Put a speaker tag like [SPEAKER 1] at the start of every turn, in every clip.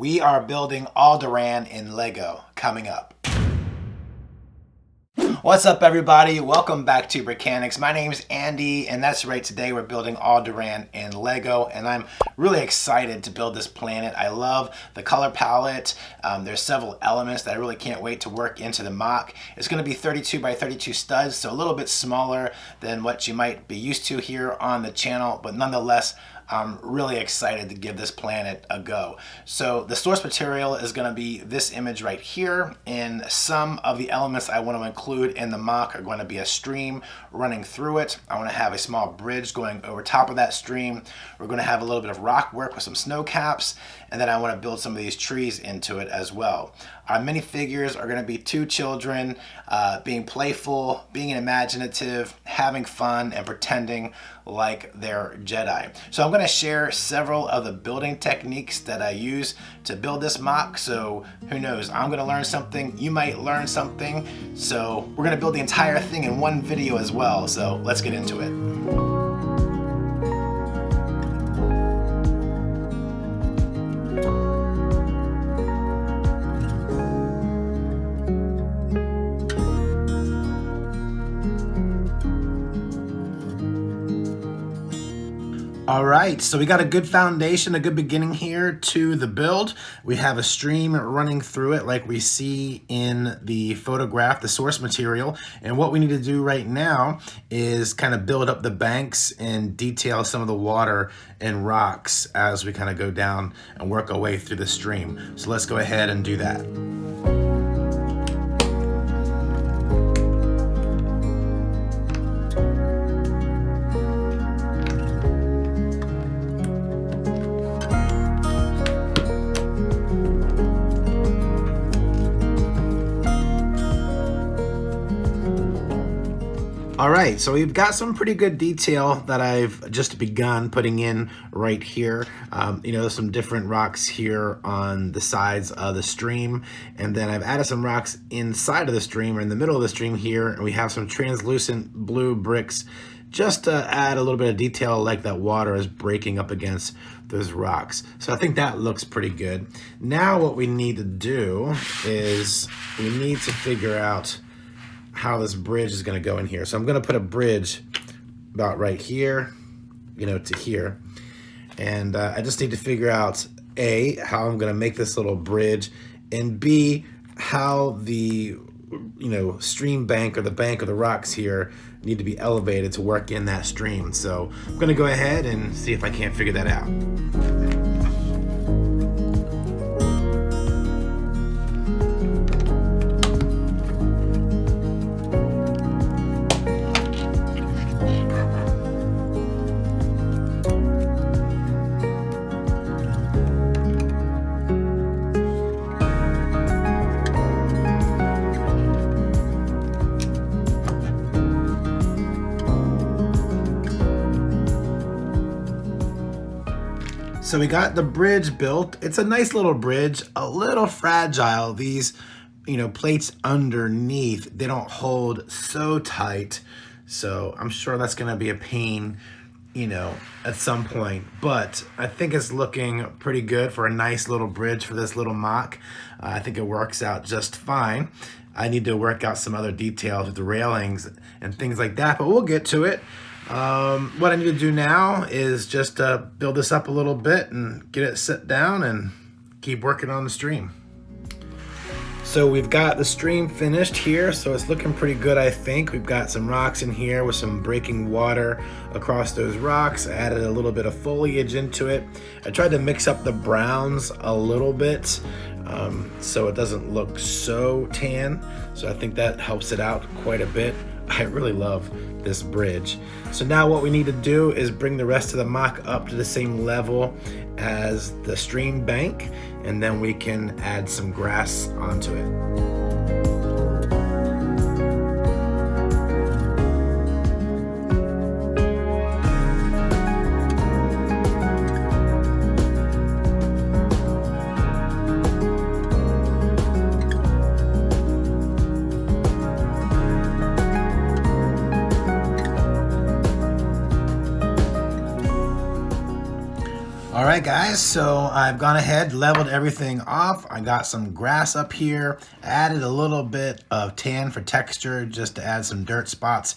[SPEAKER 1] We are building Alderaan in Lego coming up. What's up, everybody? Welcome back to Brickanics. My name's Andy, and that's right, today we're building Alderaan in Lego, and I'm really excited to build this planet. I love the color palette. There's several elements that I really can't wait to work into the MOC. It's going to be 32 by 32 studs, so a little bit smaller than what you might be used to here on the channel, but nonetheless, I'm really excited to give this planet a go. So the source material is going to be this image right here, and some of the elements I want to include in the MOC are going to be a stream running through it. I want to have a small bridge going over top of that stream. We're going to have a little bit of rock work with some snow caps, and then I want to build some of these trees into it as well. Our minifigures are going to be two children being playful, being imaginative, having fun, and pretending like they're Jedi. So I'm going to share several of the building techniques that I use to build this MOC. So who knows, I'm going to learn something, you might learn something. So we're going to build the entire thing in one video as well. So let's get into it. All right, so we got a good foundation, a good beginning here to the build. We have a stream running through it like we see in the photograph, the source material. And what we need to do right now is kind of build up the banks and detail some of the water and rocks as we kind of go down and work our way through the stream. So let's go ahead and do that. All right, so we've got some pretty good detail that I've just begun putting in right here. Some different rocks here on the sides of the stream. And then I've added some rocks inside of the stream or in the middle of the stream here. And we have some translucent blue bricks just to add a little bit of detail like that water is breaking up against those rocks. So I think that looks pretty good. Now what we need to do is we need to figure out how this bridge is going to go in here. So I'm going to put a bridge about right here, to here. And I just need to figure out A, how I'm going to make this little bridge, and B, how the stream bank or the bank of the rocks here need to be elevated to work in that stream. So I'm going to go ahead and see if I can't figure that out. So we got the bridge built. It's a nice little bridge, a little fragile. These, plates underneath, they don't hold so tight. So I'm sure that's gonna be a pain, at some point. But I think it's looking pretty good for a nice little bridge for this little MOC. I think it works out just fine. I need to work out some other details with the railings and things like that, but we'll get to it. What I need to do now is just build this up a little bit and get it set down and keep working on the stream. So we've got the stream finished here, so it's looking pretty good, I think. We've got some rocks in here with some breaking water across those rocks. I added a little bit of foliage into it. I tried to mix up the browns a little bit so it doesn't look so tan. So I think that helps it out quite a bit. I really love this bridge. So now what we need to do is bring the rest of the MOC up to the same level as the stream bank, and then we can add some grass onto it. right, guys, so I've gone ahead, leveled everything off. I got some grass up here, added a little bit of tan for texture just to add some dirt spots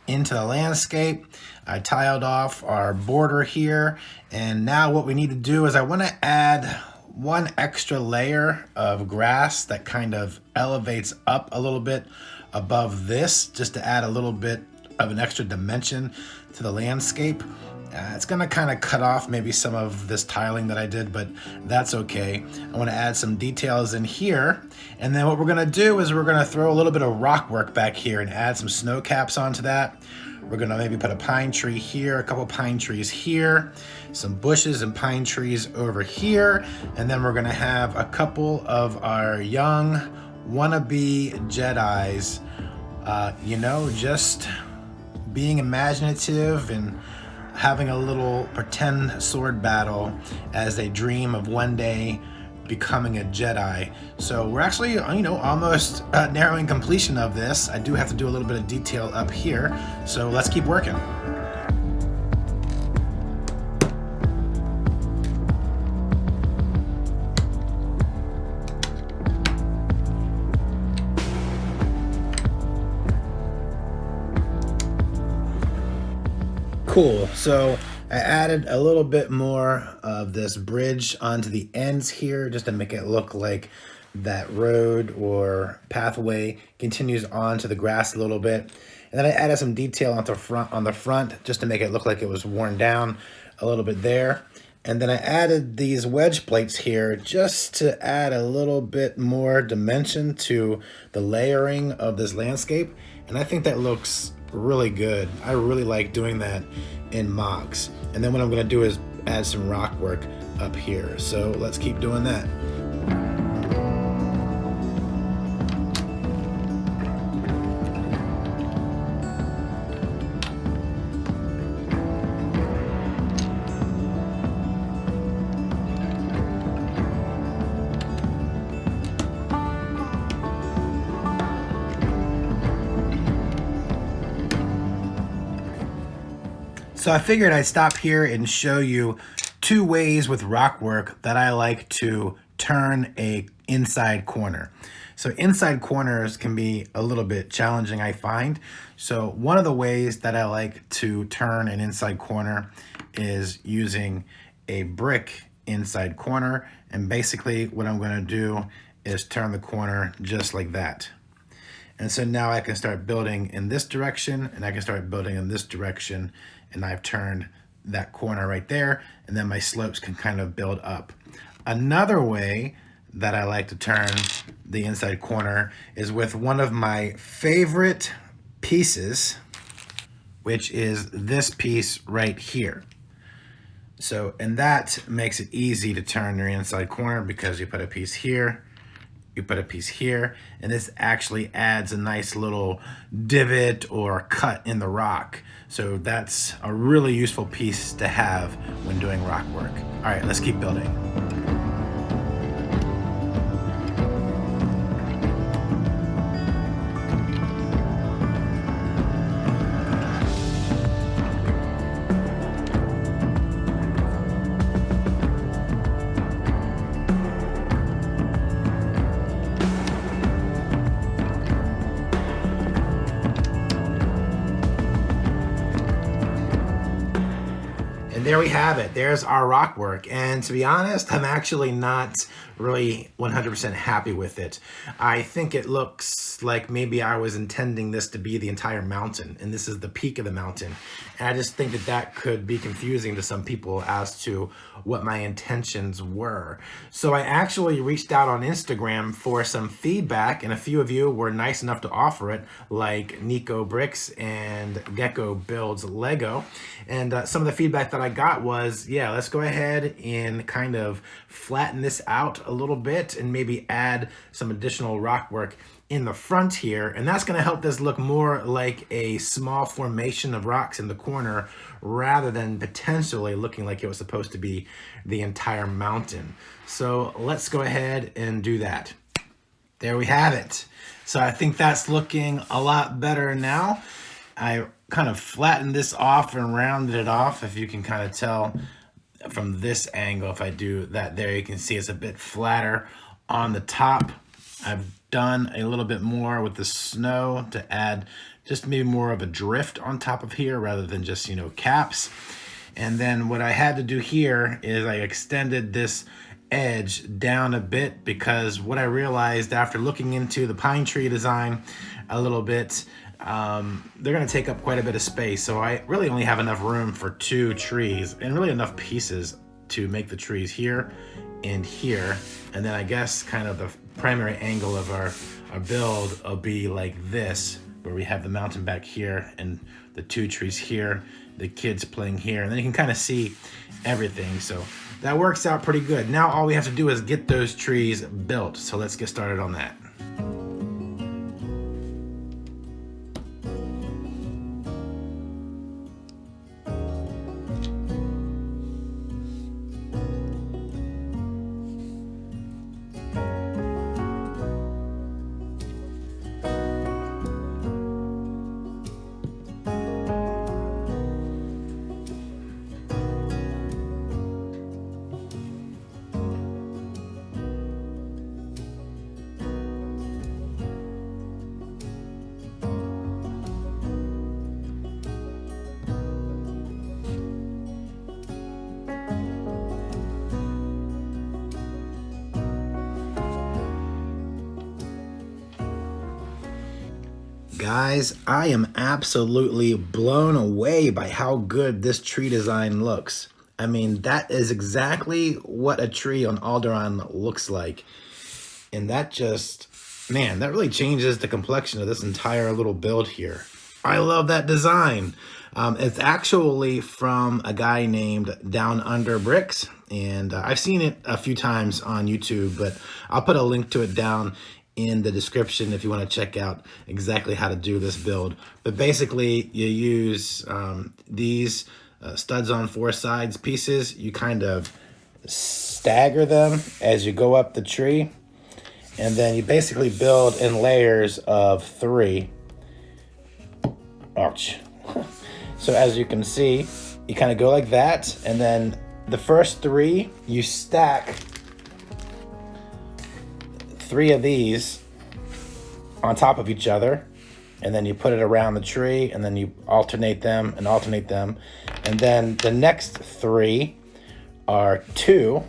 [SPEAKER 1] into the landscape. I tiled off our border here, and now what we need to do is I want to add one extra layer of grass that kind of elevates up a little bit above this, just to add a little bit of an extra dimension to the landscape. It's gonna kind of cut off maybe some of this tiling that I did, but that's okay. I want to add some details in here, and then what we're gonna do is we're gonna throw a little bit of rock work back here and add some snow caps onto that. We're gonna maybe put a pine tree here, a couple pine trees here, some bushes and pine trees over here, and then we're gonna have a couple of our young wannabe Jedis, you know, just being imaginative and having a little pretend sword battle as they dream of one day becoming a Jedi. So we're actually, you know, almost narrowing completion of this. I do have to do a little bit of detail up here, so let's keep working. Cool, so I added a little bit more of this bridge onto the ends here just to make it look like that road or pathway continues on to the grass a little bit. And then I added some detail on the front just to make it look like it was worn down a little bit there. And then I added these wedge plates here just to add a little bit more dimension to the layering of this landscape. And I think that looks really good. I really like doing that in MOCs. And then what I'm going to do is add some rock work up here. So let's keep doing that. So I figured I'd stop here and show you two ways with rock work that I like to turn a inside corner. So inside corners can be a little bit challenging, I find. So one of the ways that I like to turn an inside corner is using a brick inside corner. And basically what I'm going to do is turn the corner just like that. And so now I can start building in this direction, and I can start building in this direction, and I've turned that corner right there, and then my slopes can kind of build up. Another way that I like to turn the inside corner is with one of my favorite pieces, which is this piece right here. So, and that makes it easy to turn your inside corner because you put a piece here, you put a piece here, and this actually adds a nice little divot or cut in the rock. So that's a really useful piece to have when doing rock work. All right, let's keep building. And there we have it. There's our rock work. And to be honest, I'm actually not really 100% happy with it. I think it looks like maybe I was intending this to be the entire mountain, and this is the peak of the mountain. And I just think that that could be confusing to some people as to what my intentions were. So I actually reached out on Instagram for some feedback, and a few of you were nice enough to offer it, like Nico Bricks and Gecko Builds Lego. And some of the feedback that I got was, yeah, let's go ahead and kind of flatten this out a little bit and maybe add some additional rock work in the front here, and that's going to help this look more like a small formation of rocks in the corner rather than potentially looking like it was supposed to be the entire mountain. So let's go ahead and do that. There we have it. So I think that's looking a lot better now. I kind of flattened this off and rounded it off, if you can kind of tell. from this angle, if I do that there, you can see it's a bit flatter on the top. I've done a little bit more with the snow to add just maybe more of a drift on top of here rather than just, you know, caps. And then what I had to do here is I extended this edge down a bit, because what I realized after looking into the pine tree design a little bit, they're going to take up quite a bit of space. So I really only have enough room for 2 trees and really enough pieces to make the trees here and here. And then I guess kind of the primary angle of our build will be like this, where we have the mountain back here and the 2 trees here, the kids playing here, and then you can kind of see everything. So that works out pretty good. Now all we have to do is get those trees built. So let's get started on that. Guys, I am absolutely blown away by how good this tree design looks. I mean, that is exactly what a tree on Alderaan looks like. And that just, man, that really changes the complexion of this entire little build here. I love that design. It's actually from a guy named Down Under Bricks, and I've seen it a few times on YouTube, but I'll put a link to it down in the description if you want to check out exactly how to do this build. But basically you use these studs on 4 sides pieces. You kind of stagger them as you go up the tree, and then you basically build in layers of 3. Ouch. So as you can see, you kind of go like that, and then the first 3 you stack 3 of these on top of each other, and then you put it around the tree, and then you alternate them, and then the next 3 are 2,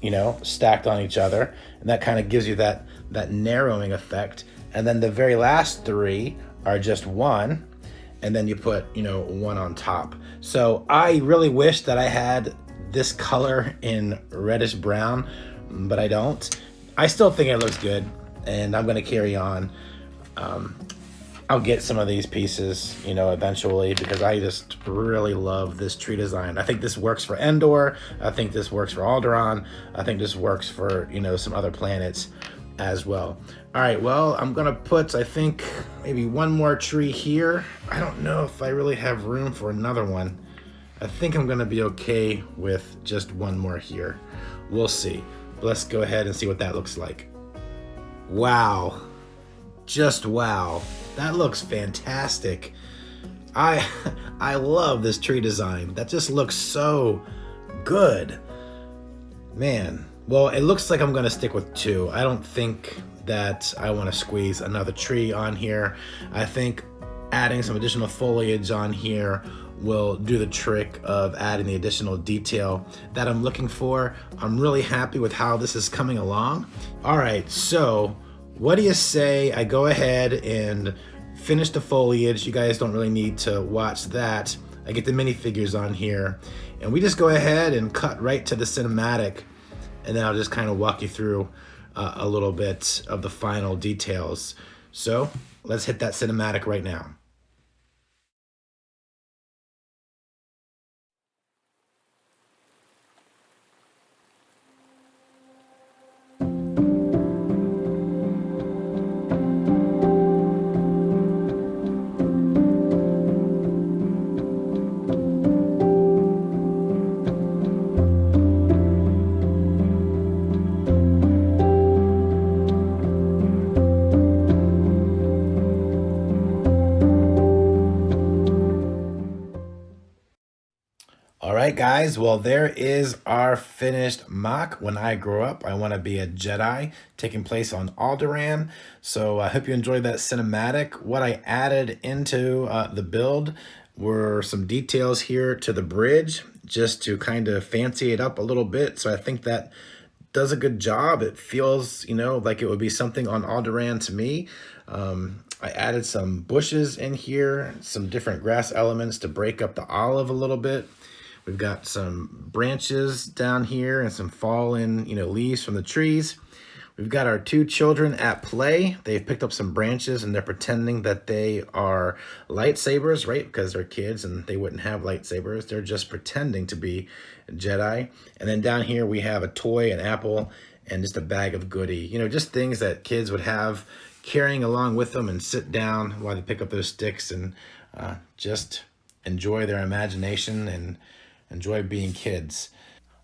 [SPEAKER 1] you know, stacked on each other, and that kind of gives you that narrowing effect. And then the very last 3 are just 1, and then you put, you know, 1 on top. So I really wish that I had this color in reddish brown, but I don't. I still think it looks good, and I'm going to carry on. I'll get some of these pieces, you know, eventually, because I just really love this tree design. I think this works for Endor. I think this works for Alderaan. I think this works for, you know, some other planets as well. All right, well, I'm going to put, I think, maybe 1 more tree here. I don't know if I really have room for another one. I think I'm going to be okay with just 1 more here. We'll see. Let's go ahead and see what that looks like. Wow. Just wow. That looks fantastic. I love this tree design. That just looks so good. Man. Well, it looks like I'm going to stick with 2. I don't think that I want to squeeze another tree on here. I think adding some additional foliage on here will do the trick of adding the additional detail that I'm looking for. I'm really happy with how this is coming along. All right, so what do you say I go ahead and finish the foliage? You guys don't really need to watch that. I get the minifigures on here, and we just go ahead and cut right to the cinematic, and then I'll just kind of walk you through a little bit of the final details. So let's hit that cinematic right now. right, guys. Well, there is our finished mock. When I grow up, I want to be a Jedi, taking place on Alderaan. So I hope you enjoyed that cinematic. What I added into the build were some details here to the bridge, just to kind of fancy it up a little bit. So I think that does a good job. It feels, like it would be something on Alderaan to me. I added some bushes in here, some different grass elements to break up the olive a little bit. We've got some branches down here and some fallen, leaves from the trees. We've got our two children at play. They've picked up some branches and they're pretending that they are lightsabers, right? Because they're kids and they wouldn't have lightsabers. They're just pretending to be Jedi. And then down here we have a toy, an apple, and just a bag of goodie. Just things that kids would have carrying along with them and sit down while they pick up those sticks and just enjoy their imagination and enjoy being kids.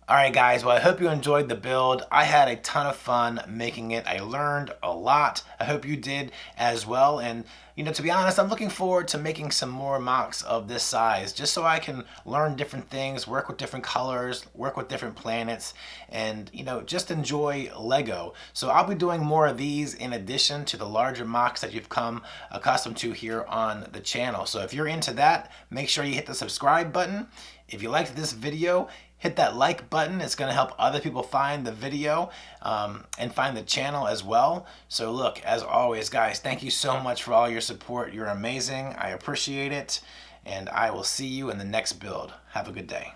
[SPEAKER 1] All right, guys, well, I hope you enjoyed the build. I had a ton of fun making it. I learned a lot. I hope you did as well. And, to be honest, I'm looking forward to making some more mocks of this size, just so I can learn different things, work with different colors, work with different planets, and, just enjoy Lego. So I'll be doing more of these in addition to the larger mocks that you've come accustomed to here on the channel. So if you're into that, make sure you hit the subscribe button. If you liked this video, hit that like button. It's going to help other people find the video and find the channel as well. So look, as always, guys, thank you so much for all your support. You're amazing. I appreciate it. And I will see you in the next build. Have a good day.